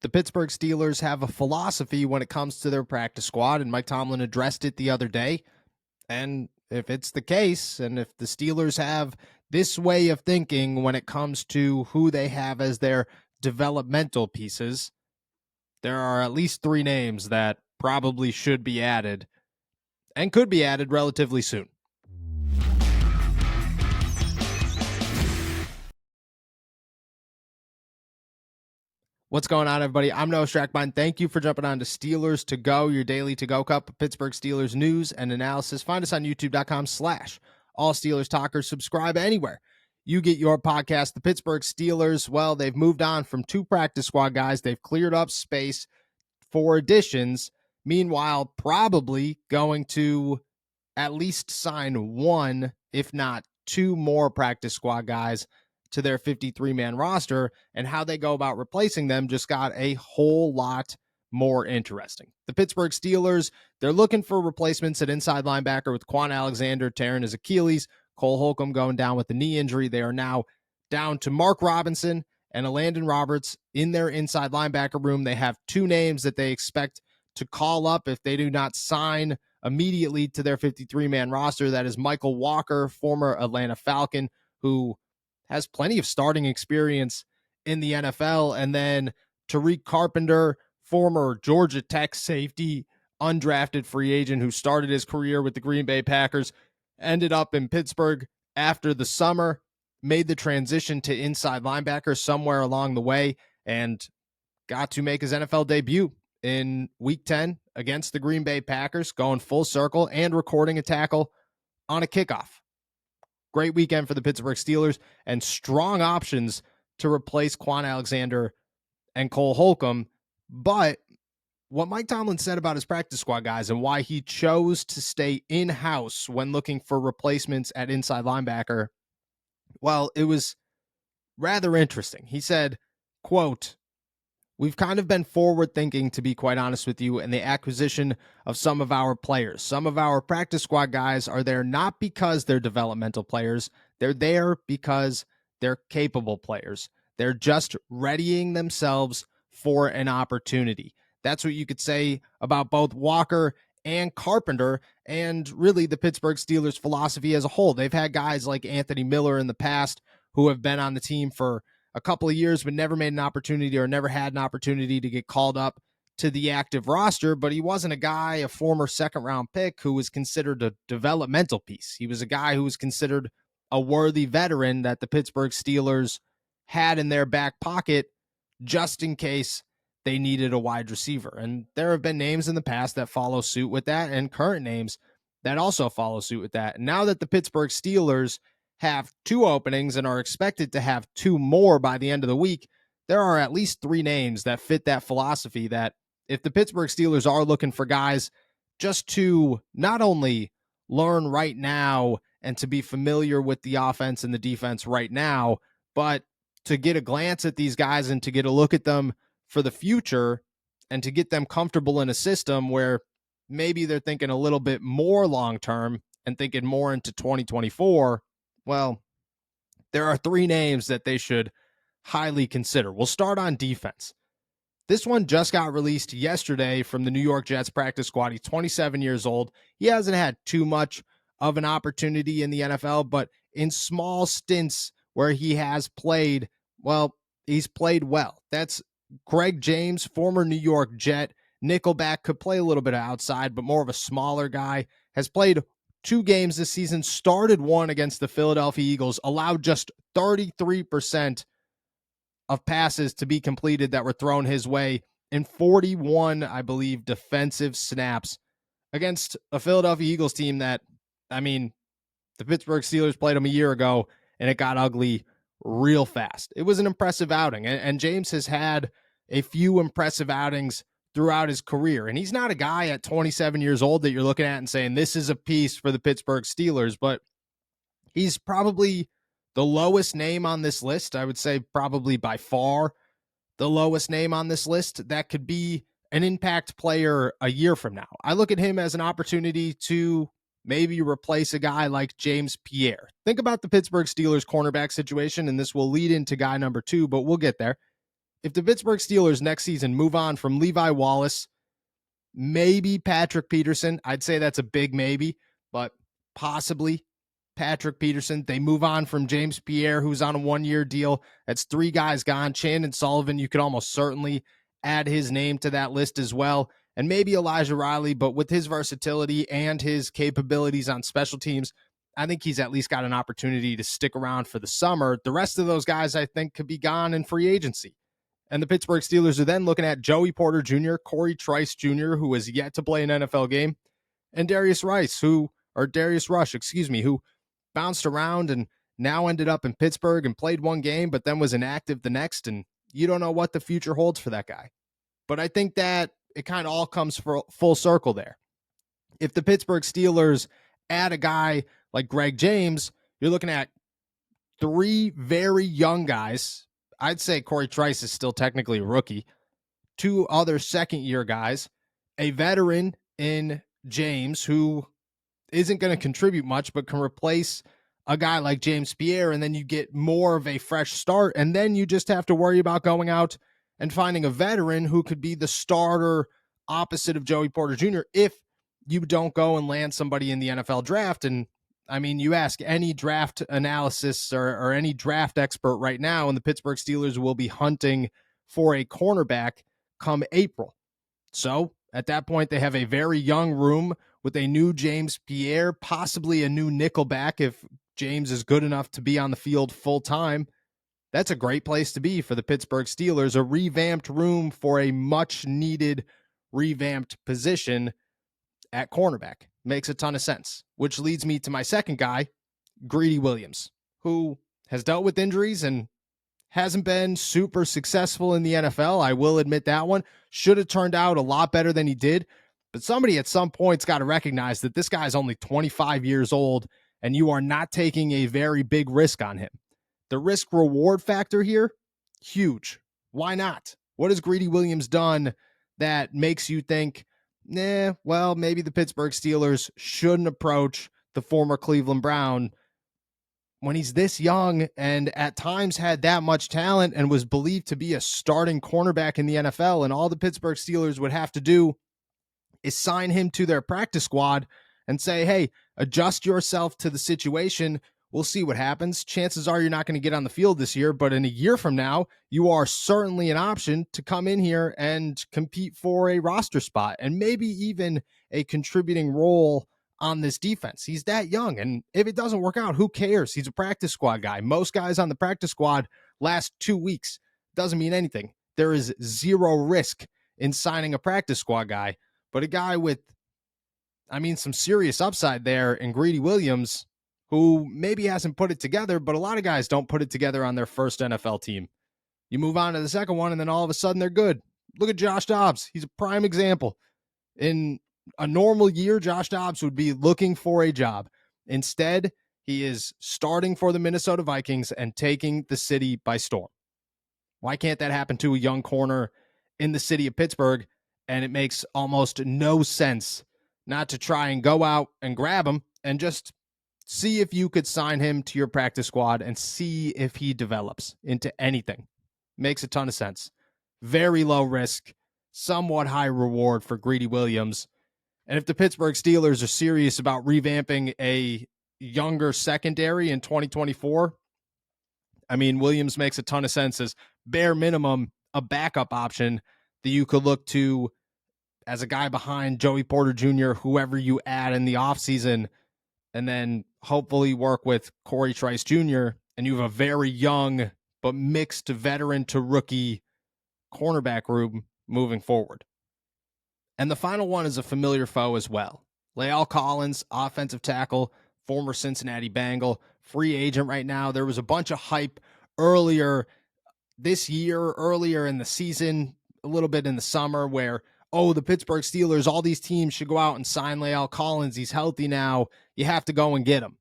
The Pittsburgh Steelers have a philosophy when it comes to their practice squad, and Mike Tomlin addressed it the other day. And if it's the case, and if the Steelers have this way of thinking when it comes to who they have as their developmental pieces, there are at least three names that probably should be added and could be added relatively soon. What's going on, everybody? I'm Noah Strackbine. Thank you for jumping on to Steelers To Go, your daily to-go cup of Pittsburgh Steelers news and analysis. Find us on youtube.com/all Steelers talkers. Subscribe anywhere you get your podcast. The Pittsburgh Steelers, well, they've moved on from two practice squad guys. They've cleared up space for additions. Meanwhile, probably going to at least sign one, if not two more practice squad guys to their 53-man roster, and how they go about replacing them just got a whole lot more interesting. The Pittsburgh Steelers, they're looking for replacements at inside linebacker with Quan Alexander tearing his Achilles, Cole Holcomb going down with the knee injury. They are now down to Mark Robinson and Landon Roberts in their inside linebacker room. They have two names that they expect to call up if they do not sign immediately to their 53-man roster. That is Michael Walker, former Atlanta Falcon, who has plenty of starting experience in the NFL. And then Tariq Carpenter, former Georgia Tech safety, undrafted free agent who started his career with the Green Bay Packers, ended up in Pittsburgh after the summer, made the transition to inside linebacker somewhere along the way, and got to make his NFL debut in Week 10 against the Green Bay Packers, going full circle and recording a tackle on a kickoff. Great weekend for the Pittsburgh Steelers and strong options to replace Quan Alexander and Cole Holcomb. But what Mike Tomlin said about his practice squad guys and why he chose to stay in-house when looking for replacements at inside linebacker, well, it was rather interesting. He said, quote, "We've kind of been forward thinking, to be quite honest with you, in the acquisition of some of our players. Some of our practice squad guys are there not because they're developmental players. They're there because they're capable players. They're just readying themselves for an opportunity." That's what you could say about both Walker and Carpenter, and really the Pittsburgh Steelers philosophy as a whole. They've had guys like Anthony Miller in the past who have been on the team for a couple of years, but never made an opportunity or never had an opportunity to get called up to the active roster. But he wasn't a guy, a former second-round pick, who was considered a developmental piece. He was a guy who was considered a worthy veteran that the Pittsburgh Steelers had in their back pocket just in case they needed a wide receiver. And there have been names in the past that follow suit with that, and current names that also follow suit with that. And now that the Pittsburgh Steelers have two openings and are expected to have two more by the end of the week, there are at least three names that fit that philosophy, that if the Pittsburgh Steelers are looking for guys just to not only learn right now and to be familiar with the offense and the defense right now, but to get a glance at these guys and to get a look at them for the future and to get them comfortable in a system where maybe they're thinking a little bit more long-term and thinking more into 2024, well, there are three names that they should highly consider. We'll start on defense. This one just got released yesterday from the New York Jets practice squad. He's 27 years old. He hasn't had too much of an opportunity in the NFL, but in small stints where he has played, well, he's played well. That's Greg James, former New York Jet. Nickelback, could play a little bit of outside, but more of a smaller guy. Has played 2 games this season, started one against the Philadelphia Eagles, allowed just 33% of passes to be completed that were thrown his way in 41, I believe, defensive snaps against a Philadelphia Eagles team that, I mean, the Pittsburgh Steelers played them a year ago, and it got ugly real fast. It was an impressive outing, and James has had a few impressive outings throughout his career. And he's not a guy at 27 years old that you're looking at and saying, this is a piece for the Pittsburgh Steelers, but he's probably the lowest name on this list. I would say probably by far the lowest name on this list that could be an impact player a year from now. I look at him as an opportunity to maybe replace a guy like James Pierre. Think about the Pittsburgh Steelers cornerback situation, and this will lead into guy number 2, but we'll get there. If the Pittsburgh Steelers next season move on from Levi Wallace, maybe Patrick Peterson, I'd say that's a big maybe, but possibly Patrick Peterson. They move on from James Pierre, who's on a 1-year deal. That's 3 guys gone. Chandon Sullivan, you could almost certainly add his name to that list as well. And maybe Elijah Riley, but with his versatility and his capabilities on special teams, I think he's at least got an opportunity to stick around for the summer. The rest of those guys, I think, could be gone in free agency. And the Pittsburgh Steelers are then looking at Joey Porter Jr., Corey Trice Jr., who has yet to play an NFL game, and Darius Rush, who bounced around and now ended up in Pittsburgh and played 1 game, but then was inactive the next, and you don't know what the future holds for that guy. But I think that it kind of all comes full circle there. If the Pittsburgh Steelers add a guy like Greg James, you're looking at 3 very young guys. I'd say Corey Trice is still technically a rookie. 2 other second-year guys, a veteran in James who isn't going to contribute much but can replace a guy like James Pierre, and then you get more of a fresh start, and then you just have to worry about going out and finding a veteran who could be the starter opposite of Joey Porter Jr. if you don't go and land somebody in the NFL draft. And I mean, you ask any draft analysis or any draft expert right now, and the Pittsburgh Steelers will be hunting for a cornerback come April. So at that point, they have a very young room with a new James Pierre, possibly a new nickelback if James is good enough to be on the field full time. That's a great place to be for the Pittsburgh Steelers, a revamped room for a much needed revamped position at cornerback. Makes a ton of sense, which leads me to my second guy, Greedy Williams, who has dealt with injuries and hasn't been super successful in the NFL. I will admit that one. Should have turned out a lot better than he did. But somebody at some point's got to recognize that this guy's only 25 years old and you are not taking a very big risk on him. The risk-reward factor here, huge. Why not? What has Greedy Williams done that makes you think, well, maybe the Pittsburgh Steelers shouldn't approach the former Cleveland Brown when he's this young and at times had that much talent and was believed to be a starting cornerback in the NFL, and all the Pittsburgh Steelers would have to do is sign him to their practice squad and say, hey, adjust yourself to the situation. We'll see what happens. Chances are you're not going to get on the field this year, but in a year from now, you are certainly an option to come in here and compete for a roster spot and maybe even a contributing role on this defense. He's that young, and if it doesn't work out, who cares? He's a practice squad guy. Most guys on the practice squad last 2 weeks. Doesn't mean anything. There is zero risk in signing a practice squad guy, but a guy with, some serious upside there in Greedy Williams, who maybe hasn't put it together, but a lot of guys don't put it together on their first NFL team. You move on to the second one, and then all of a sudden they're good. Look at Josh Dobbs. He's a prime example. In a normal year, Josh Dobbs would be looking for a job. Instead, he is starting for the Minnesota Vikings and taking the city by storm. Why can't that happen to a young corner in the city of Pittsburgh? And it makes almost no sense not to try and go out and grab him and just see if you could sign him to your practice squad and see if he develops into anything. Makes a ton of sense. Very low risk, somewhat high reward for Greedy Williams. And if the Pittsburgh Steelers are serious about revamping a younger secondary in 2024, Williams makes a ton of sense as bare minimum a backup option that you could look to as a guy behind Joey Porter Jr., whoever you add in the offseason, and then hopefully work with Corey Trice Jr., and you have a very young but mixed veteran to rookie cornerback room moving forward. And the final one is a familiar foe as well. La'el Collins, offensive tackle, former Cincinnati Bengal, free agent right now. There was a bunch of hype earlier this year, earlier in the season, a little bit in the summer where, the Pittsburgh Steelers, all these teams should go out and sign La'el Collins. He's healthy now. You have to go and get him.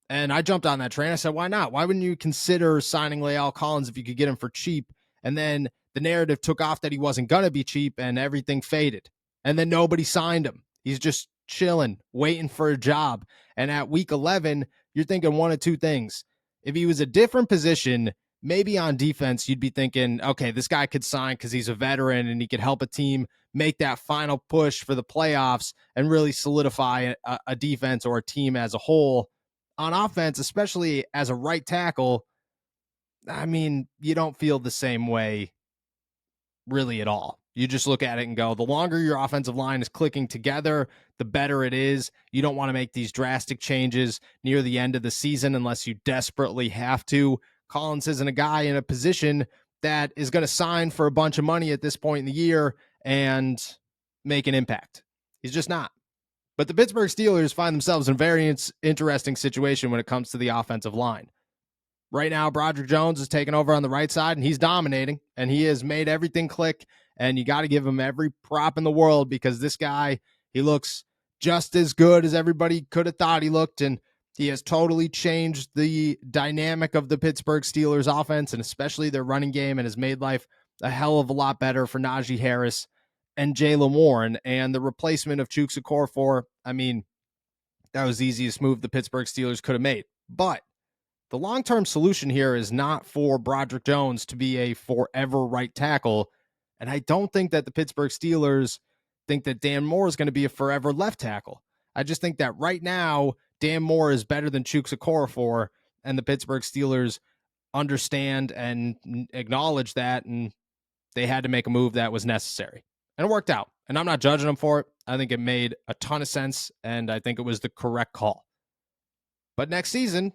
And I jumped on that train. I said, why not? Why wouldn't you consider signing La'el Collins if you could get him for cheap? And then the narrative took off that he wasn't going to be cheap and everything faded. And then nobody signed him. He's just chilling, waiting for a job. And at week 11, you're thinking one of two things. If he was a different position, maybe on defense, you'd be thinking, okay, this guy could sign because he's a veteran and he could help a team make that final push for the playoffs and really solidify a defense or a team as a whole. On offense, especially as a right tackle, I mean, you don't feel the same way really at all. You just look at it and go, the longer your offensive line is clicking together, the better it is. You don't want to make these drastic changes near the end of the season unless you desperately have to. Collins isn't a guy in a position that is going to sign for a bunch of money at this point in the year and make an impact. He's just not. But the Pittsburgh Steelers find themselves in a very interesting situation when it comes to the offensive line. Right now, Broderick Jones is taking over on the right side, and he's dominating, and he has made everything click, and you got to give him every prop in the world because this guy, he looks just as good as everybody could have thought he looked, and he has totally changed the dynamic of the Pittsburgh Steelers offense, and especially their running game, and has made life a hell of a lot better for Najee Harris and Jaylen Warren, and the replacement of Chuks Okorafor, I mean, that was the easiest move the Pittsburgh Steelers could have made. But the long-term solution here is not for Broderick Jones to be a forever right tackle, and I don't think that the Pittsburgh Steelers think that Dan Moore is going to be a forever left tackle. I just think that right now, Dan Moore is better than Chuks Okorafor, and the Pittsburgh Steelers understand and acknowledge that, and they had to make a move that was necessary. And it worked out, and I'm not judging them for it. I think it made a ton of sense, and I think it was the correct call. But next season,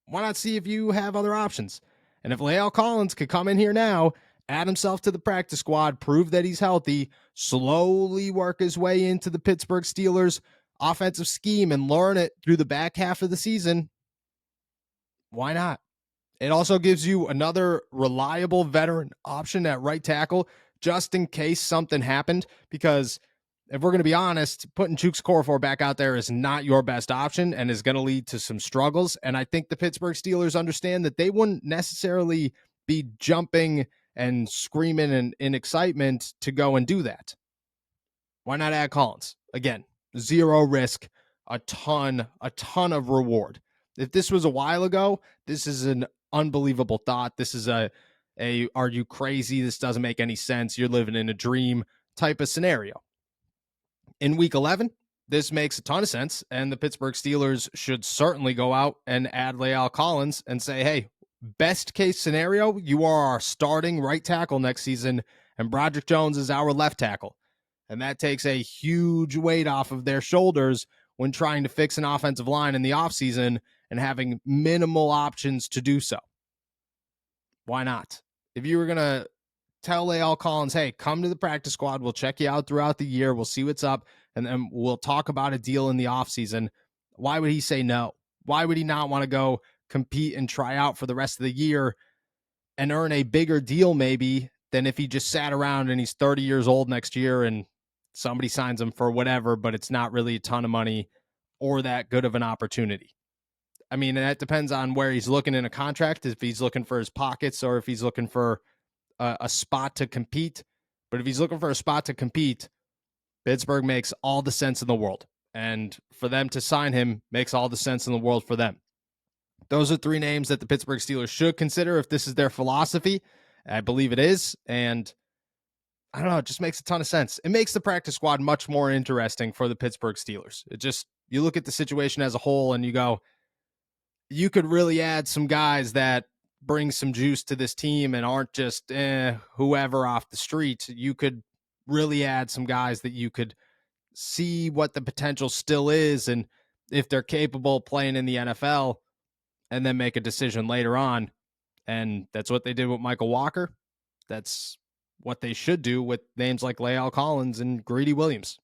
why not see if you have other options? And if La'el Collins could come in here now, add himself to the practice squad, prove that he's healthy, slowly work his way into the Pittsburgh Steelers offensive scheme and learn it through the back half of the season, why not? It also gives you another reliable veteran option at right tackle just in case something happened, because if we're going to be honest, putting Chuks Okorafor back out there is not your best option and is going to lead to some struggles. And I think the Pittsburgh Steelers understand that they wouldn't necessarily be jumping and screaming in excitement to go and do that. Why not add Collins? Again, zero risk, a ton of reward. If this was a while ago, this is an unbelievable thought. This is a are you crazy? This doesn't make any sense. You're living in a dream type of scenario. In week 11, this makes a ton of sense, and the Pittsburgh Steelers should certainly go out and add La'el Collins and say, hey, best case scenario, you are our starting right tackle next season, and Broderick Jones is our left tackle. And that takes a huge weight off of their shoulders when trying to fix an offensive line in the offseason and having minimal options to do so. Why not? If you were going to tell La'el Collins, hey, come to the practice squad, we'll check you out throughout the year, we'll see what's up, and then we'll talk about a deal in the offseason, why would he say no? Why would he not want to go compete and try out for the rest of the year and earn a bigger deal maybe than if he just sat around and he's 30 years old next year and somebody signs him for whatever, but it's not really a ton of money or that good of an opportunity? I mean, that depends on where he's looking in a contract, if he's looking for his pockets or if he's looking for a spot to compete. But if he's looking for a spot to compete, Pittsburgh makes all the sense in the world. And for them to sign him makes all the sense in the world for them. Those are three names that the Pittsburgh Steelers should consider if this is their philosophy. I believe it is. And I don't know, it just makes a ton of sense. It makes the practice squad much more interesting for the Pittsburgh Steelers. It just, you look at the situation as a whole and you go, you could really add some guys that bring some juice to this team and aren't just whoever off the street. You could really add some guys that you could see what the potential still is and if they're capable of playing in the NFL, and then make a decision later on. And that's what they did with Michael Walker. That's what they should do with names like La'el Collins and Greedy Williams.